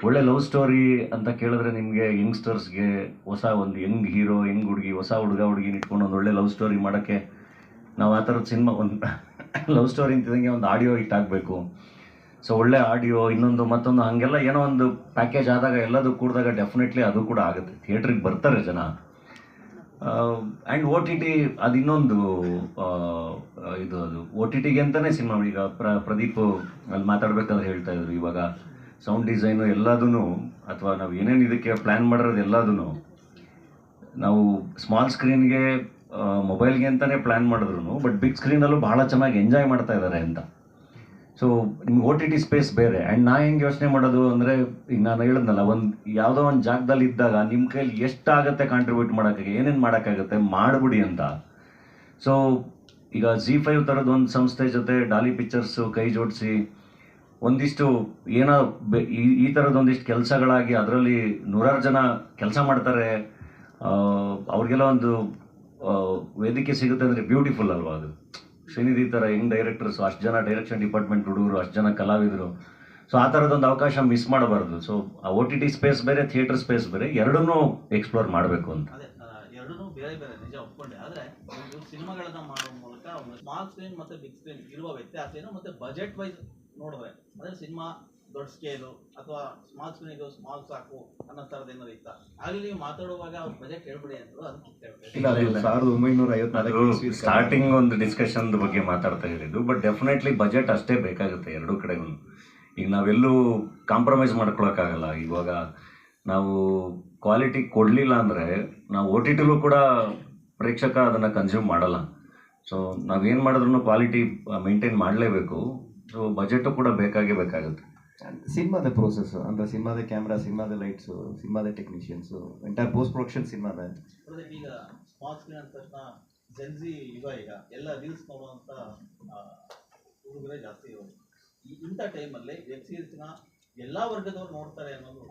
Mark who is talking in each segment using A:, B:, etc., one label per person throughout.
A: ಒಳ್ಳೆ love story ಅಂತ ಕೇಳಿದ್ರೆ ನಿಮಗೆ ಯಂಗ್ಸ್ಟರ್ಸ್ಗೆ ಹೊಸ ಒಂದು ಯಂಗ್ ಹೀರೋ ಯಂಗ್ ಹುಡುಗಿ ಹೊಸ ಹುಡುಗಿನ ಇಟ್ಕೊಂಡು ಒಂದು ಒಳ್ಳೆ ಲವ್ ಸ್ಟೋರಿ ಮಾಡೋಕ್ಕೆ ನಾವು ಆ ಥರದ ಸಿನಿಮಾ ಒಂದು ಲವ್ ಸ್ಟೋರಿ ಅಂತಿದ್ದಂಗೆ ಒಂದು ಆಡಿಯೋ ಹಿಟ್ ಆಗಬೇಕು. ಸೊ ಒಳ್ಳೆ ಆಡಿಯೋ ಇನ್ನೊಂದು ಮತ್ತೊಂದು ಹಾಗೆಲ್ಲ ಏನೋ ಒಂದು ಪ್ಯಾಕೇಜ್ ಆದಾಗ ಎಲ್ಲದೂ ಕೂಡಿದಾಗ ಡೆಫಿನೆಟ್ಲಿ ಅದು ಕೂಡ ಆಗುತ್ತೆ. ಥಿಯೇಟ್ರಿಗೆ ಬರ್ತಾರೆ ಜನ. ಆ್ಯಂಡ್ ಓ ಟಿ ಟಿ ಅದು ಇನ್ನೊಂದು ಇದು ಅದು ಓ ಟಿ ಟಿಗೆ ಅಂತಲೇ ಸಿನಿಮಾ. ಈಗ ಪ್ರದೀಪ್ ಅಲ್ಲಿ ಮಾತಾಡ್ಬೇಕಾದ್ರೆ ಹೇಳ್ತಾ ಇದ್ರು, ಇವಾಗ ಸೌಂಡ್ ಡಿಸೈನು ಎಲ್ಲದೂ ಅಥವಾ ನಾವು ಏನೇನು ಇದಕ್ಕೆ ಪ್ಲ್ಯಾನ್ ಮಾಡಿರೋದು ಎಲ್ಲದೂ ನಾವು ಸ್ಮಾಲ್ ಸ್ಕ್ರೀನ್ಗೆ ಮೊಬೈಲ್ಗೆ ಅಂತಲೇ ಪ್ಲ್ಯಾನ್ ಮಾಡಿದ್ರು, ಬಟ್ ಬಿಗ್ ಸ್ಕ್ರೀನಲ್ಲೂ ಭಾಳ ಚೆನ್ನಾಗಿ ಎಂಜಾಯ್ ಮಾಡ್ತಾ ಇದ್ದಾರೆ ಅಂತ. ಸೊ ನಿಮ್ಗೆ ಓ ಟಿ ಟಿ ಸ್ಪೇಸ್ ಬೇರೆ. ಆ್ಯಂಡ್ ನಾ ಹೆಂಗೆ ಯೋಚನೆ ಮಾಡೋದು ಅಂದರೆ, ಈಗ ನಾನು ಹೇಳಿದ್ನಲ್ಲ, ಒಂದು ಯಾವುದೋ ಒಂದು ಜಾಗದಲ್ಲಿ ಇದ್ದಾಗ ನಿಮ್ಮ ಕೈಲಿ ಎಷ್ಟಾಗುತ್ತೆ ಕಾಂಟ್ರಿಬ್ಯೂಟ್ ಮಾಡೋಕ್ಕಾಗಿ, ಏನೇನು ಮಾಡೋಕ್ಕಾಗುತ್ತೆ ಮಾಡಿಬಿಡಿ ಅಂತ. ಸೊ ಈಗ ZEE5 ಥರದ್ದು ಒಂದು ಸಂಸ್ಥೆ ಜೊತೆ ಡಾಲಿ ಪಿಕ್ಚರ್ಸು ಕೈ ಜೋಡಿಸಿ ಒಂದಿಷ್ಟು ಏನೋ ಈ ಥರದ್ದು ಒಂದಿಷ್ಟು ಕೆಲಸಗಳಾಗಿ ಅದರಲ್ಲಿ 100 ಜನ ಕೆಲಸ ಮಾಡ್ತಾರೆ, ಅವ್ರಿಗೆಲ್ಲ ಒಂದು ವೇದಿಕೆ ಸಿಗುತ್ತೆ ಅಂದರೆ ಬ್ಯೂಟಿಫುಲ್ ಅಲ್ವಾ ಅದು. ಶ್ರೀನಿಧಿ ಥರ ಯಂಗ್ ಡೈರೆಕ್ಟರ್ಸು, ಅಷ್ಟು ಜನ ಡೈರೆಕ್ಷನ್ ಡಿಪಾರ್ಟ್ಮೆಂಟ್ ಹುಡುಗರು, ಅಷ್ಟು ಜನ ಕಲಾವಿದರು. ಸೊ ಆ ಥರದ್ದೊಂದು ಅವಕಾಶ ಮಿಸ್ ಮಾಡಬಾರ್ದು. ಸೊ ಆ ಓ ಟಿ ಟಿ ಸ್ಪೇಸ್ ಬೇರೆ, ಥಿಯೇಟರ್ ಸ್ಪೇಸ್ ಬೇರೆ, ಎರಡನ್ನೂ ಎಕ್ಸ್ಪ್ಲೋರ್ ಮಾಡಬೇಕು ಅಂತ.
B: ಅದೇ ಎರಡನ್ನೂ ಬೇರೆ ಬೇರೆ ನಿಜ ಒಪ್ಕೊಂಡೆ. ಆದರೆ ಸಿನಿಮಾಗಳನ್ನ ಮಾಡೋ ಮೂಲಕ ಸ್ಮಾಲ್ ಸ್ಕ್ರೀನ್ ಮತ್ತು ಬಿಗ್ ಸ್ಕ್ರೀನ್ ಇರುವ ವ್ಯತ್ಯಾಸ ಏನು, ಮತ್ತು ಬಜೆಟ್ ವೈಸ್ ನೋಡಿದ್ರೆ ಅಂದರೆ ಸಿನಿಮಾ ದೊಡ್ಡ ಸ್ಕೇಲು ಅಥವಾ ಸ್ಮಾಲ್ ಸ್ಕ್ರೀನ್ ಇದು ಸ್ಮಾಲ್ ಸಾಕು ಅನ್ನೋ ಥರದ್ದು ಏನಾದ್ರು ಇತ್ತ? ಆಗಲಿ ನೀವು ಮಾತಾಡುವಾಗ ಅವ್ರ ಬಜೆಟ್ ಹೇಳ್ಬಿಡಿ ಅಂದರು, ಅದಕ್ಕೆ
A: ಸ್ಟಾರ್ಟಿಂಗ್ ಒಂದು ಡಿಸ್ಕಷನ್ ಬಗ್ಗೆ ಮಾತಾಡ್ತಾ ಇರೋದು. ಬಟ್ ಡೆಫಿನೆಟ್ಲಿ ಬಜೆಟ್ ಅಷ್ಟೇ ಬೇಕಾಗುತ್ತೆ ಎರಡೂ ಕಡೆಗೂ. ಈಗ ನಾವೆಲ್ಲೂ ಕಾಂಪ್ರಮೈಸ್ ಮಾಡ್ಕೊಳಕ್ಕಾಗಲ್ಲ. ಇವಾಗ ನಾವು ಕ್ವಾಲಿಟಿ ಕೊಡಲಿಲ್ಲ ಅಂದರೆ ನಾವು ಓ ಟಿ ಟಿಲೂ ಕೂಡ ಪ್ರೇಕ್ಷಕ ಅದನ್ನು ಕನ್ಸ್ಯೂಮ್ ಮಾಡಲ್ಲ. ಸೊ ನಾವೇನು ಮಾಡಿದ್ರೂ ಕ್ವಾಲಿಟಿ ಮೇಂಟೈನ್ ಮಾಡಲೇಬೇಕು. ಸೊ ಬಜೆಟು ಕೂಡ ಬೇಕಾಗುತ್ತೆ.
C: ಸಿನಿಮಾದ ಪ್ರೋಸೆಸ್ ಅಂದರೆ ಸಿನಿಮಾದ ಕ್ಯಾಮ್ರಾ, ಸಿನಿಮಾದ ಲೈಟ್ಸು, ಸಿನಿಮಾದ ಟೆಕ್ನಿಷಿಯನ್ಸು, ಎಂಟೈರ್ ಪೋಸ್ಟ್ ಪ್ರೊಡಕ್ಷನ್ ಸಿನಿಮಾದ.
B: ಈಗ ಸ್ಮಾಲ್ ಸ್ಕ್ರೀನ್ ಅಂದ ತಕ್ಷಣ ಜೆನ್ಸಿ ಯುಗ, ಈಗ ಎಲ್ಲ ರೀಲ್ಸ್ ನೋಡುವಂಥ ಹುಡುಗರೇ ಜಾಸ್ತಿ ಇರೋದು. ಇಂಥ ಟೈಮಲ್ಲಿ ವೆಬ್ ಸೀರೀಸ್ನ ಎಲ್ಲ ವರ್ಗದವ್ರು ನೋಡ್ತಾರೆ ಅನ್ನೋದು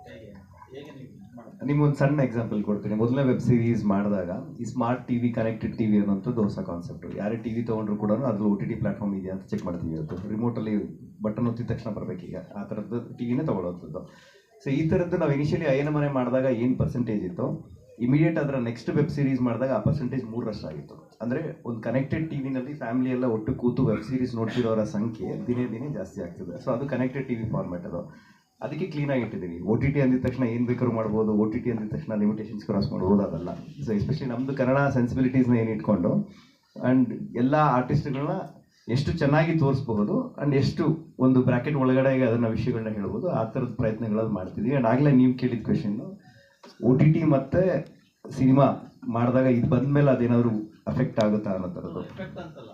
B: ಹೇಗೆ ನೀವು ಮಾಡೋದು?
C: ನಿಮ್ಗೊಂದು ಸಣ್ಣ ಎಕ್ಸಾಂಪಲ್ ಕೊಡ್ತೀನಿ. ಮೊದಲನೇ ವೆಬ್ ಸೀರೀಸ್ ಮಾಡಿದಾಗ ಈ smart T V, connected T V ಅನ್ನೋಂಥದ್ದು ಹೊಸ ಕಾನ್ಸೆಪ್ಟು. ಯಾರೇ ಟಿ ವಿ ತೊಗೊಂಡ್ರು ಕೂಡ ಅದ್ರಲ್ಲಿ ಓ ಟಿ ಟಿ ಪ್ಲಾಟ್ಫಾರ್ಮ್ ಇದೆಯಾ ಅಂತ ಚೆಕ್ ಮಾಡ್ತೀವಿ. ಇವತ್ತು ರಿಮೋಟಲ್ಲಿ ಬಟನ್ ಒತ್ತಿದ ತಕ್ಷಣ ಬರಬೇಕೀಗ ಆ ಥರದ್ದು ಟಿ ವಿನೇ ತೊಗೊಳ್ಳೋವಂಥದ್ದು. ಸೊ ಈ ಥರದ್ದು ನಾವು ಇನಿಷಿಯಲಿ ಅಯ್ಯನ ಮನೆ ಮಾಡಿದಾಗ ಏನು ಪರ್ಸೆಂಟೇಜ್ ಇತ್ತು, ಇಮಿಡಿಯೇಟ್ ಅದರ ನೆಕ್ಸ್ಟ್ ವೆಬ್ ಸೀರೀಸ್ ಮಾಡಿದಾಗ ಆ ಪರ್ಸೆಂಟೇಜ್ 3 ಆಗಿತ್ತು. ಅಂದರೆ ಒಂದು ಕನೆಕ್ಟೆಡ್ ಟಿ ವಿನಲ್ಲಿ ಫ್ಯಾಮಿಲಿ ಎಲ್ಲ ಒಟ್ಟು ಕೂತು ವೆಬ್ ಸೀರೀಸ್ ನೋಡ್ತಿರೋರ ಸಂಖ್ಯೆ ದಿನೇ ಜಾಸ್ತಿ ಆಗ್ತದೆ. ಸೊ ಅದು ಕನೆಕ್ಟೆಡ್ ಟಿ ವಿ ಫಾರ್ಮ್ಯಾಟ್. ಅದು ಅದಕ್ಕೆ ಕ್ಲೀನಾಗಿ ಇಟ್ಟಿದ್ದೀವಿ. ಓ ಟಿ ಟಿ ಅಂದಿದ ತಕ್ಷಣ ಏನು ಬೇಕಾದ್ರೂ ಮಾಡ್ಬೋದು, ಓ ಟಿ ಟಿ ಅಂದಿದ ತಕ್ಷಣ ಲಿಮಿಟೇಷನ್ಸ್ ಕ್ರಾಸ್ ಮಾಡ್ಬೋದು, ಅದಲ್ಲ. ಸೊ ಎಸ್ಪೆಷಲಿ ನಮ್ಮದು ಕನ್ನಡ ಸೆನ್ಸಿಬಿಲಿಟೀಸ್ನ ಏನು ಇಟ್ಕೊಂಡು ಆ್ಯಂಡ್ ಎಲ್ಲ ಆರ್ಟಿಸ್ಟ್ಗಳನ್ನ ಎಷ್ಟು ಚೆನ್ನಾಗಿ ತೋರಿಸ್ಬಹುದು ಆ್ಯಂಡ್ ಎಷ್ಟು ಒಂದು ಬ್ರ್ಯಾಕೆಟ್ ಒಳಗಡೆ ಅದನ್ನು ವಿಷಯಗಳನ್ನ ಹೇಳ್ಬೋದು, ಆ ಥರದ ಪ್ರಯತ್ನಗಳಲ್ಲಿ ಮಾಡ್ತಿದ್ದೀವಿ. ಆ್ಯಂಡ್ ಆಗಲೇ ನೀವು ಕೇಳಿದ ಕ್ವೆಶನ್ನು, ಓ ಟಿ ಟಿ ಮತ್ತು ಸಿನಿಮಾ ಮಾಡಿದಾಗ ಇದು ಬಂದಮೇಲೆ ಅದೇನಾದರೂ ಅಫೆಕ್ಟ್ ಆಗುತ್ತಾ ಅನ್ನೋ ಥರದ್ದು.
B: ಎಫೆಕ್ಟ್ ಅಂತಲ್ಲ,